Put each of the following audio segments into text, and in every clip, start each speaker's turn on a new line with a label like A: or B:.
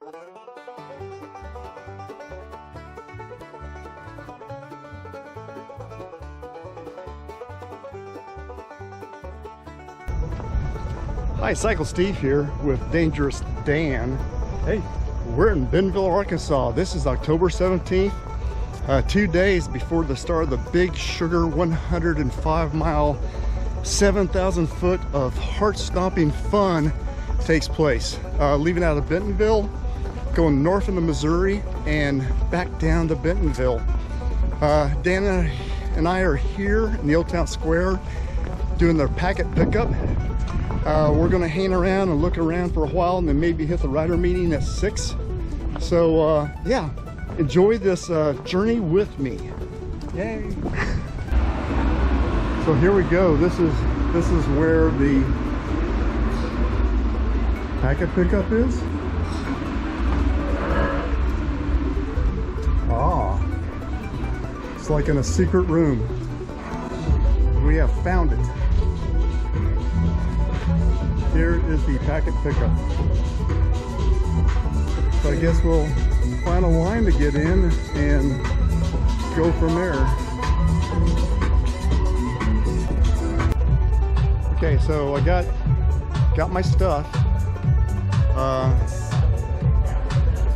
A: Hi, Cycle Steve here with Dangerous Dan. Hey, we're in Bentonville, Arkansas. This is October 17th, 2 days before the start of the Big Sugar 105-mile, 7,000 foot of heart-stomping fun takes place. Leaving out of Bentonville, going north into Missouri, and back down to Bentonville. Dan and I are here in the Old Town Square doing their packet pickup. We're gonna hang around and look around for a while and then maybe hit the rider meeting at 6. So yeah, enjoy this journey with me. Yay! So here we go. This is where the packet pickup is. Ah, it's like in a secret room. We have found it. Here is the packet pickup. So I guess we'll find a line to get in and go from there. Okay, so I got my stuff.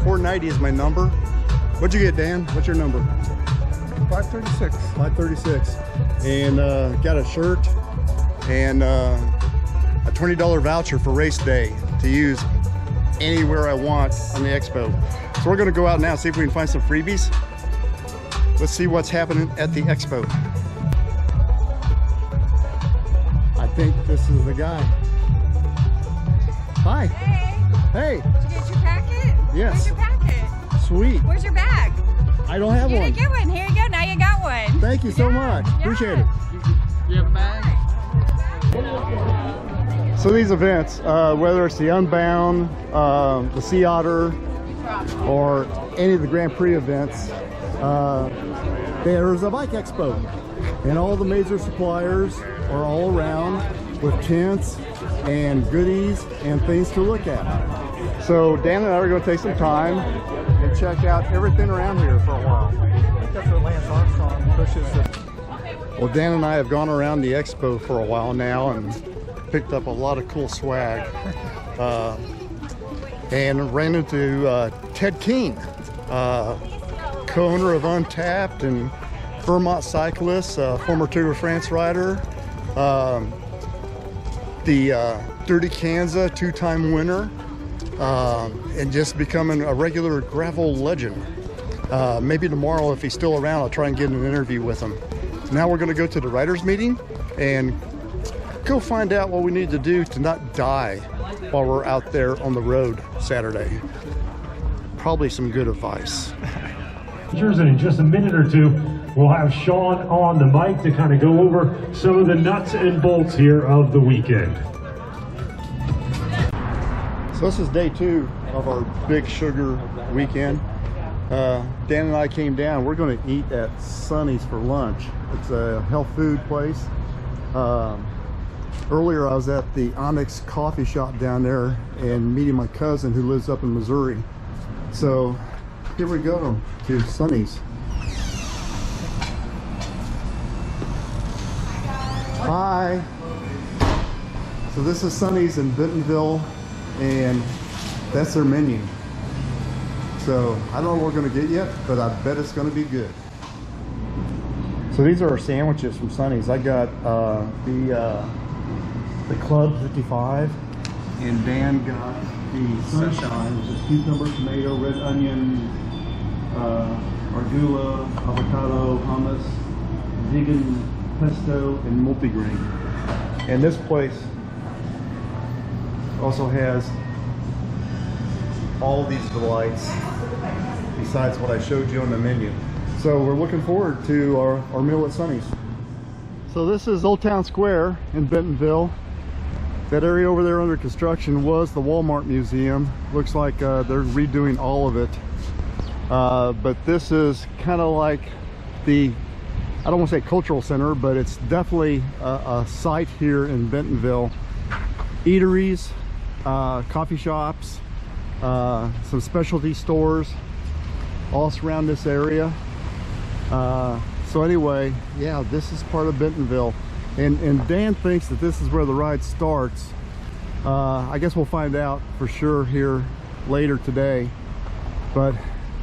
A: 490 is my number. What'd you get, Dan? What's your number?
B: 536.
A: 536. And got a shirt and a $20 voucher for race day to use anywhere I want on the expo. So we're gonna go out now and see if we can find some freebies. Let's see what's happening at the expo. I think this is the guy. Hi.
C: Hey.
A: Hey.
C: Did you get your packet?
A: Yes.
C: Where's your packet?
A: Sweet.
C: Where's your bag?
A: I don't have
C: You
A: one.
C: didn't get one. Here you go. Now you got one.
A: Thank you so much. Appreciate it.
B: You have a bag?
A: So these events, whether it's the Unbound, the Sea Otter, or any of the Grand Prix events, there's a bike expo. And all the major suppliers are all around with tents and goodies and things to look at. So Dan and I are going to take some time and check out everything around here for a while.
B: I think that's where Lance Armstrong pushes it.
A: Well, Dan and I have gone around the expo for a while now and picked up a lot of cool swag. And ran into Ted King, co-owner of Untapped and Vermont Cyclist, former Tour de France rider, the Dirty Kanza 2-time winner, and just becoming a regular gravel legend. Maybe tomorrow, if he's still around, I'll try and get an interview with him. Now we're going to go to the riders meeting and go find out what we need to do to not die while we're out there on the road Saturday. Probably some good advice.
D: And in just a minute or two, we'll have Sean on the mic to kind of go over some of the nuts and bolts here of the weekend.
A: So this is day 2 of our Big Sugar weekend. Dan and I came down. We're going to eat at Sonny's for lunch. It's a health food place. Earlier I was at the Onyx coffee shop down there and meeting my cousin who lives up in Missouri. So here we go to Sonny's. Hi. So this is Sonny's in Bentonville and that's their menu. So I don't know what we're going to get yet, but I bet it's going to be good. So these are our sandwiches from Sonny's. I got the Club 55, and Dan got the Sunshine, which is cucumber, tomato, red onion, arugula, avocado, hummus, vegan pesto, and multigrain. And this place also has all these delights besides what I showed you on the menu. So we're looking forward to our meal at Sonny's. So this is Old Town Square in Bentonville. That area over there under construction was the Walmart Museum. Looks like they're redoing all of it. But this is kind of like the, I don't want to say cultural center, but it's definitely a site here in Bentonville. Eateries, coffee shops, some specialty stores all surround this area. So anyway, yeah, this is part of Bentonville, and Dan thinks that this is where the ride starts. I guess we'll find out for sure here later today, but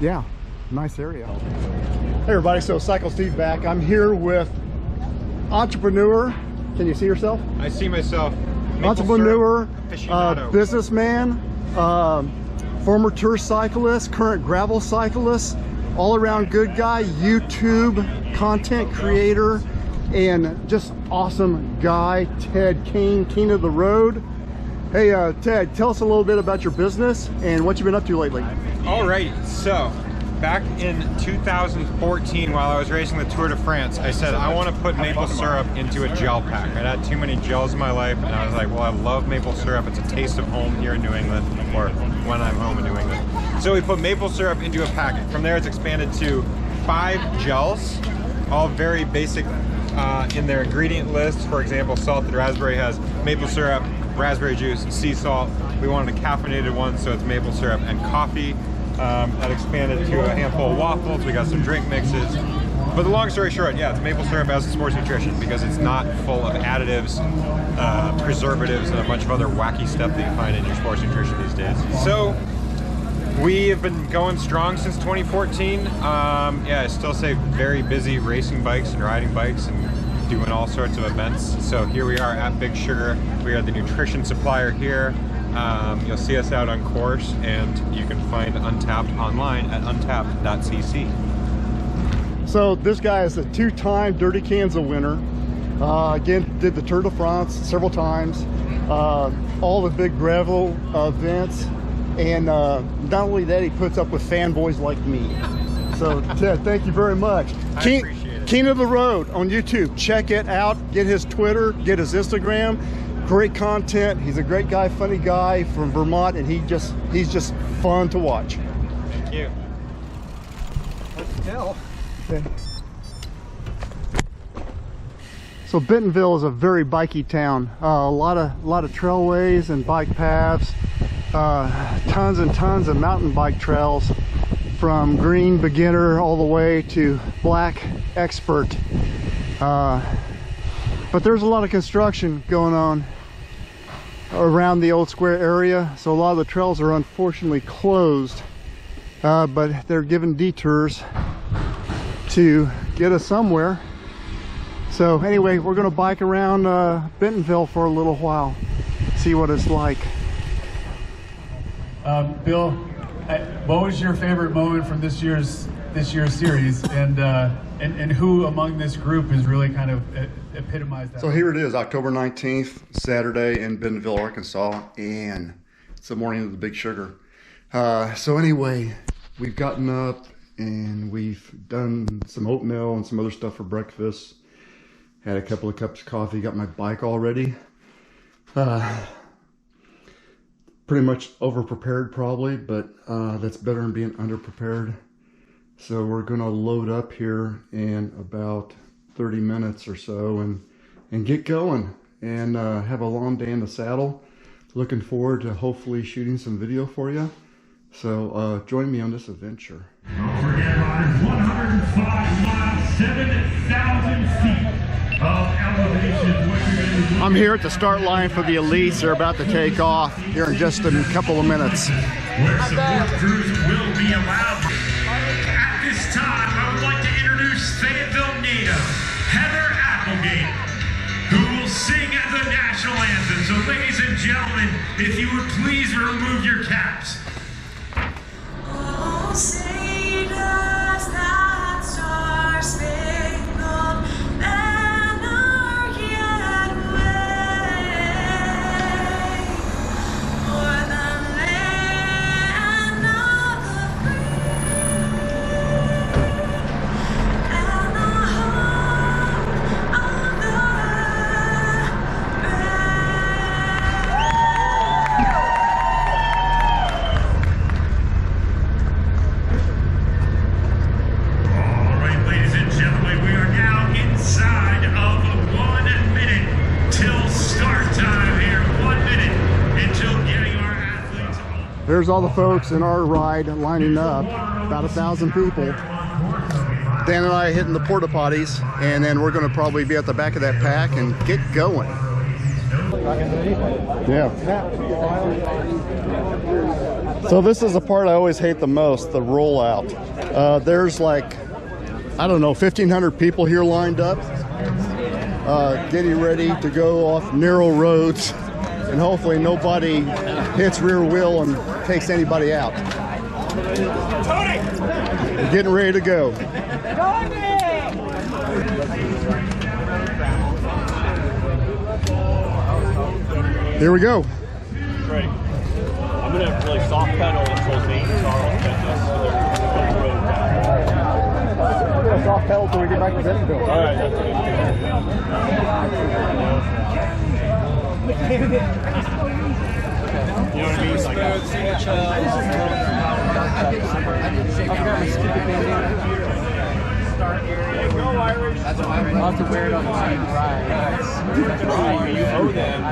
A: yeah, nice area. Hey everybody, so Cycle Steve back. I'm here with entrepreneur. Can you see yourself?
E: I see myself.
A: Entrepreneur,
E: aficionado.
A: businessman, former tour cyclist, current gravel cyclist, all around good guy, YouTube content creator, and just awesome guy, Ted King, King of the Road. Hey Ted, tell us a little bit about your business and what you've been up to lately.
E: All right, so back in 2014, while I was racing the Tour de France, I said I want to put maple syrup into a gel pack. I'd had too many gels in my life, and I was like, well, I love maple syrup. It's a taste of home here in New England, or when I'm home in New England. So we put maple syrup into a packet. From there, it's expanded to 5 gels, all very basic in their ingredient list. For example, salted raspberry has maple syrup, raspberry juice, sea salt. We wanted a caffeinated one, so it's maple syrup and coffee. That expanded to a handful of waffles. We got some drink mixes. But the long story short, yeah, it's maple syrup as a sports nutrition because it's not full of additives, preservatives, and a bunch of other wacky stuff that you find in your sports nutrition these days. So we have been going strong since 2014. Yeah, I still say very busy racing bikes and riding bikes and doing all sorts of events. So here we are at Big Sugar. We are the nutrition supplier here. You'll see us out on course, and you can find Untapped online at untapped.cc.
A: So this guy is a 2-time Dirty Kansas winner. Again, did the Tour de France several times, all the big gravel events, and not only that, he puts up with fanboys like me. So Ted, thank you very much.
E: I appreciate it.
A: King of the Road on YouTube. Check it out. Get his Twitter, get his Instagram. Great content. He's a great guy, funny guy from Vermont, and he's just fun to watch.
E: Thank you.
B: Let's tell.
A: Okay. So Bentonville is a very bikey town. A lot of trailways and bike paths. Tons and tons of mountain bike trails, from green beginner all the way to black expert. But there's a lot of construction going on around the Old Square area, so a lot of the trails are unfortunately closed, but they're given detours to get us somewhere. So anyway, we're going to bike around Bentonville for a little while, see what it's like.
F: Bill, what was your favorite moment from this year's series, and who among this group has really kind of epitomized that?
A: So here it is, October 19th, Saturday in Bentonville, Arkansas, and it's the morning of the Big Sugar. So anyway, we've gotten up and we've done some oatmeal and some other stuff for breakfast. Had a couple of cups of coffee, got my bike all ready. Pretty much over-prepared probably, but that's better than being under-prepared. So we're gonna load up here in about 30 minutes or so and get going and have a long day in the saddle. Looking forward to hopefully shooting some video for you. So join me on this adventure.
D: Don't forget, riders, 105 miles, 7,000 feet of elevation. What you're going to do.
A: I'm here at the start line for the Elites. They're about to take off here in just a couple of minutes.
D: Where support crews will be allowed. At this time, I would like to introduce Fayetteville native Heather Applegate, who will sing the national anthem. So ladies and gentlemen, if you would please remove your caps.
G: Oh, say does that star-spangled banner yet wave o'er the land of the free and the home of the brave?
A: There's all the folks in our ride lining up, about 1,000 people. Dan and I hitting the porta potties, and then we're going to probably be at the back of that pack and get going. Yeah. So this is the part I always hate the most, the rollout. There's like, I don't know, 1,500 people here lined up, getting ready to go off narrow roads, and hopefully nobody hits rear wheel and takes anybody out. We're getting ready to go. Here we go.
H: Great. I'm going to really soft pedal until Zane and Charles get this. So they're going to road down.
A: We're gonna soft pedal till we get back to Bentonville.
H: All right, that's what you know what I mean? Like,
B: I'll have to wear it on the same ride.
H: you owe them.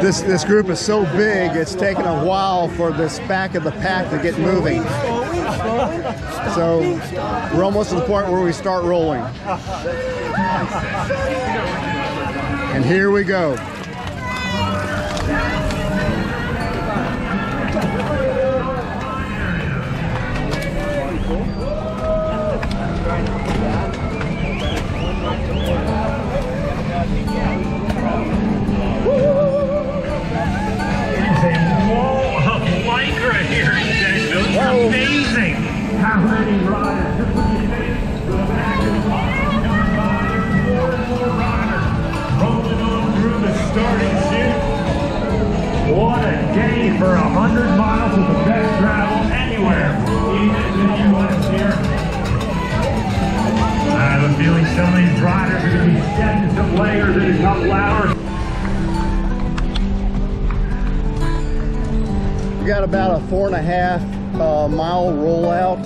A: This group is so big, it's taken a while for this back of the pack to get moving. So we're almost to the point where we start rolling. And here we go.
D: Here in Denville. It's amazing how many riders. Rolling on through the starting chute. What a day for 100 miles of the best travel anywhere. Even in the U.S. here. I have a feeling some of these riders are going to be shedding some layers in a couple hours.
A: We got about a 4.5 mile rollout,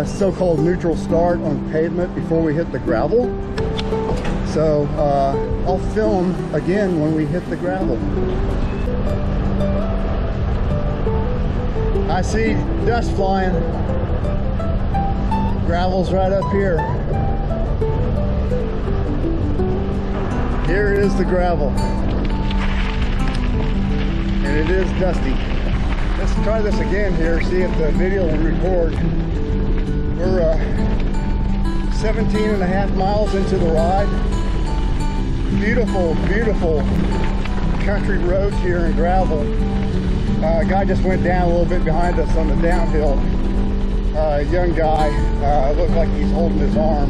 A: so-called neutral start on pavement before we hit the gravel. So I'll film again when we hit the gravel. I see dust flying. Gravel's right up here. Here is the gravel. And it is dusty. Let's try this again here, see if the video will record. We're 17.5 miles into the ride. Beautiful, beautiful country roads here in gravel. A guy just went down a little bit behind us on the downhill. Young guy, looked like he's holding his arm.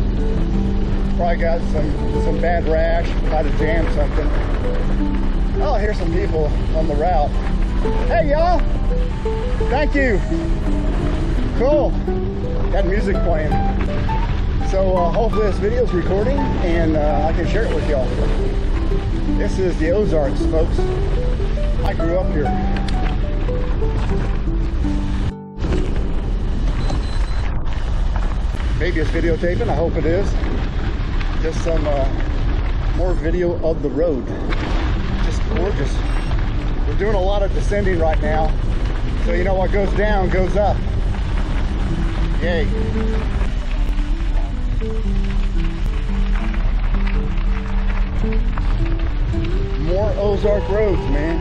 A: Probably got some bad rash, might have jammed something. Oh, here's some people on the route. Hey, y'all. Thank you. Cool. Got music playing. So hopefully this video is recording and I can share it with y'all. This is the Ozarks, folks. I grew up here. Maybe it's videotaping. I hope it is. Just some more video of the road. Gorgeous. We're doing a lot of descending right now, so you know what goes down goes up. Yay. More Ozark roads, man.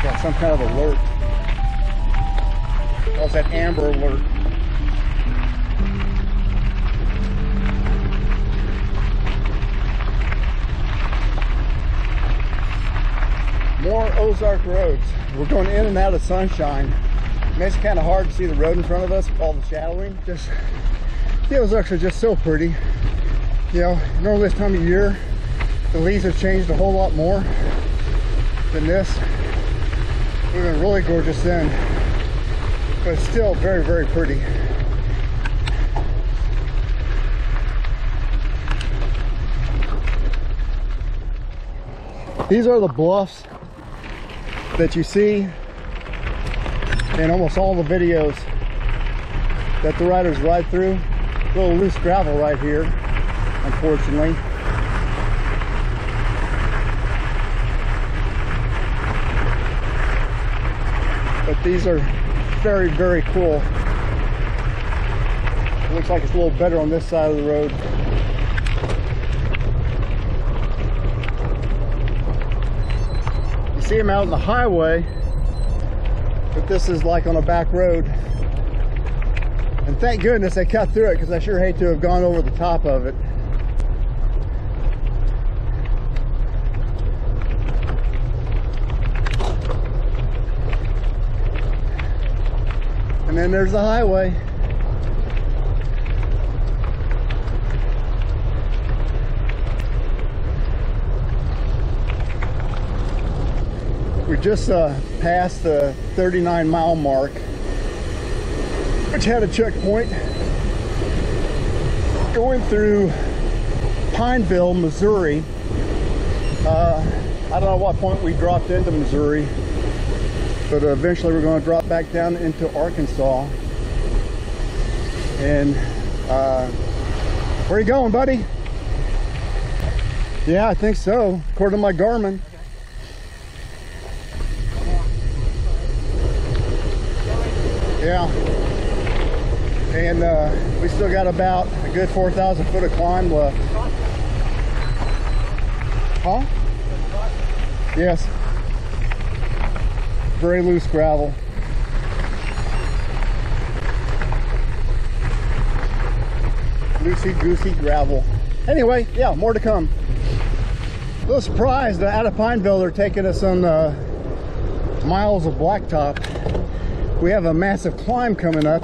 A: Got some kind of alert. What's that amber alert? More Ozark roads. We're going in and out of sunshine. It makes it kind of hard to see the road in front of us with all the shadowing. Just, the Ozarks are just so pretty. You know, normally this time of year, the leaves have changed a whole lot more than this. We've been really gorgeous then, but it's still very, very pretty. These are the bluffs that you see in almost all the videos that the riders ride through. A little loose gravel right here, unfortunately. But these are very, very cool. It looks like it's a little better on this side of the road. You see them out on the highway, but this is like on a back road. And thank goodness they cut through it, because I sure hate to have gone over the top of it. And then there's the highway. We just passed the 39-mile mark, which had a checkpoint going through Pineville, Missouri. I don't know what point we dropped into Missouri, but eventually we're going to drop back down into Arkansas. And where are you going, buddy? Yeah, I think so, according to my Garmin. Yeah, and we still got about a good 4,000 foot of climb left. Huh? Yes. Very loose gravel. Loosey-goosey gravel. Anyway, yeah, more to come. A little surprised that out of Pineville they're taking us on miles of blacktop. We have a massive climb coming up.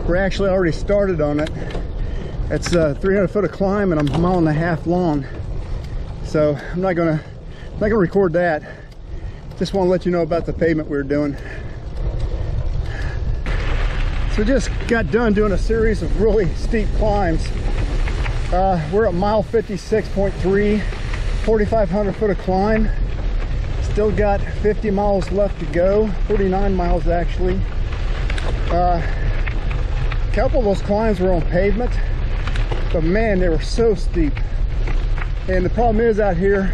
A: We're actually already started on it. It's 300 foot of climb and a mile and a half long. So I'm not gonna record that. Just want to let you know about the pavement we were doing. So we just got done doing a series of really steep climbs. We're at mile 56.3, 4,500 foot of climb. Still got 50 miles left to go, 49 miles actually. A couple of those climbs were on pavement, but man, they were so steep. And the problem is out here,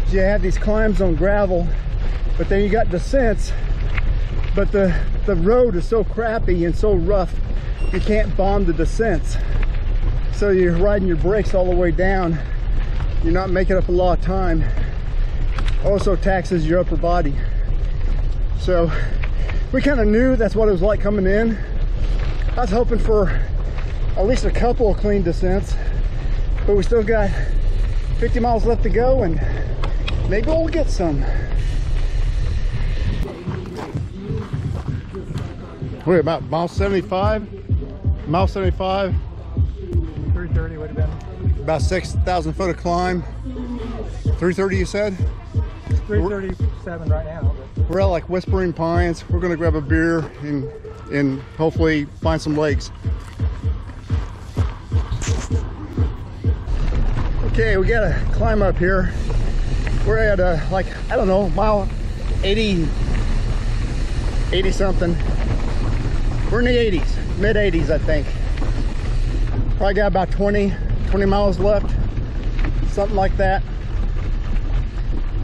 A: you have these climbs on gravel, but then you got descents, but the road is so crappy and so rough, you can't bomb the descents. So you're riding your brakes all the way down. You're not making up a lot of time. Also taxes your upper body. So we kind of knew that's what it was like coming in. I was hoping for at least a couple of clean descents, but we still got 50 miles left to go, and maybe we'll get some. We're about mile 75. Mile 75.
F: 330 would have been.
A: About 6,000 foot of climb. 330 you said?
F: 337 right now. But
A: We're at like Whispering Pines. We're gonna grab a beer and hopefully find some lakes. Okay, we gotta climb up here. We're at like, I don't know, mile 80 something. We're in the 80s, mid 80s I think. Probably got about 20 miles left, something like that.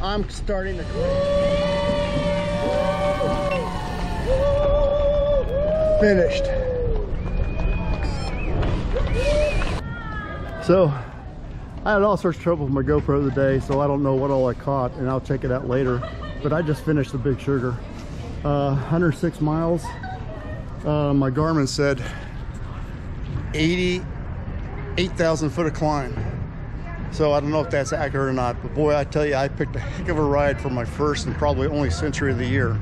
A: I'm starting to finished. So I had all sorts of trouble with my GoPro today, so I don't know what all I caught, and I'll check it out later. But I just finished the Big Sugar. 106 miles. My Garmin said 8,000 foot of climb. So I don't know if that's accurate or not, but boy, I tell you, I picked a heck of a ride for my first and probably only century of the year.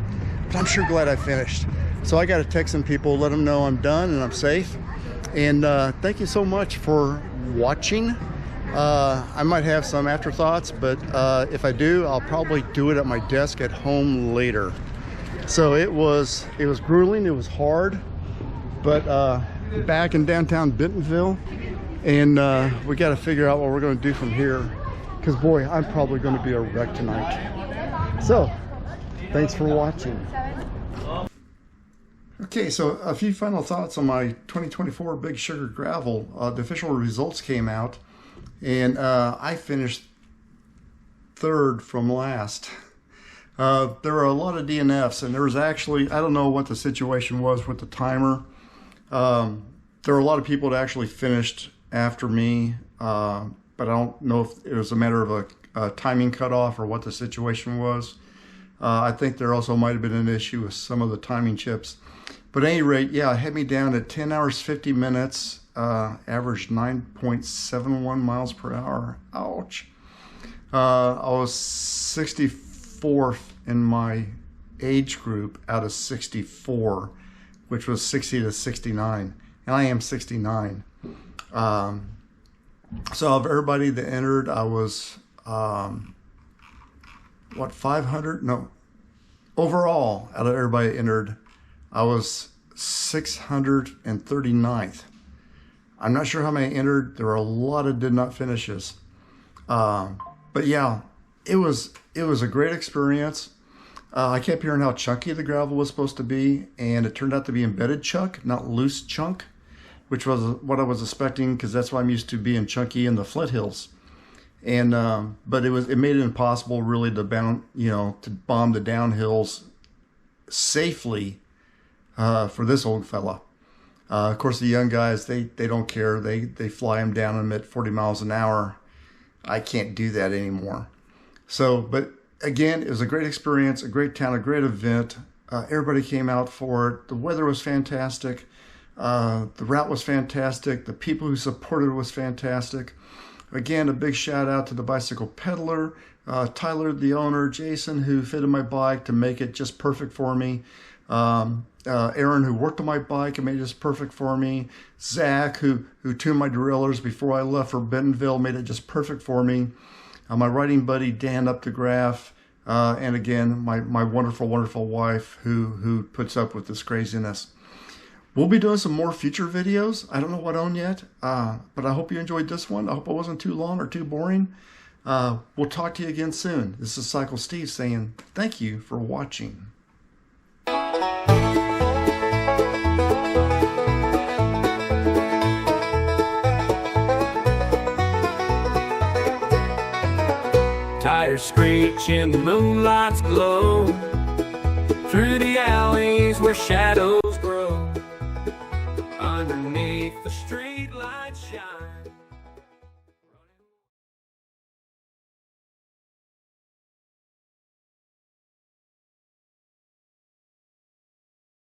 A: But I'm sure glad I finished. So I got to text some people, let them know I'm done and I'm safe. And thank you so much for watching. I might have some afterthoughts, but if I do, I'll probably do it at my desk at home later. So it was grueling, it was hard, but back in downtown Bentonville, and we got to figure out what we're going to do from here, because boy, I'm probably going to be a wreck tonight. So thanks for watching. Okay, so a few final thoughts on my 2024 Big Sugar Gravel. The official results came out, and I finished third from last. There were a lot of DNFs, and there was actually, I don't know what the situation was with the timer. There were a lot of people that actually finished after me, but I don't know if it was a matter of a timing cutoff or what the situation was. I think there also might have been an issue with some of the timing chips. But at any rate, yeah, it had me down at 10 hours, 50 minutes, averaged 9.71 miles per hour. Ouch. I was 64th in my age group out of 64, which was 60 to 69. And I am 69. So of everybody that entered, I was, 500? No. Overall, out of everybody that entered, I was 639th. I'm not sure how many entered. There were a lot of did not finishes. But yeah, it was a great experience. I kept hearing how chunky the gravel was supposed to be, and it turned out to be embedded chunk, not loose chunk, which was what I was expecting, because that's why I'm used to being chunky in the Flint Hills. And but it made it impossible really to bomb the downhills safely for this old fella. Of course, the young guys, they don't care. They fly them down them at 40 miles an hour. I can't do that anymore. So, but again, it was a great experience, a great town, a great event. Everybody came out for it. The weather was fantastic. The route was fantastic. The people who supported it was fantastic. Again, a big shout out to the bicycle peddler, Tyler, the owner, Jason, who fitted my bike to make it just perfect for me. Aaron, who worked on my bike and made it just perfect for me. Zach, who tuned my derailleurs before I left for Bentonville, made it just perfect for me. My riding buddy, Dan Updegraff, and again, my wonderful, wonderful wife, who puts up with this craziness. We'll be doing some more future videos. I don't know what on yet, but I hope you enjoyed this one. I hope it wasn't too long or too boring. We'll talk to you again soon. This is Cycle Steve saying thank you for watching.
I: Tires screech and the moonlight's glow through the alleys where shadows grow underneath the street.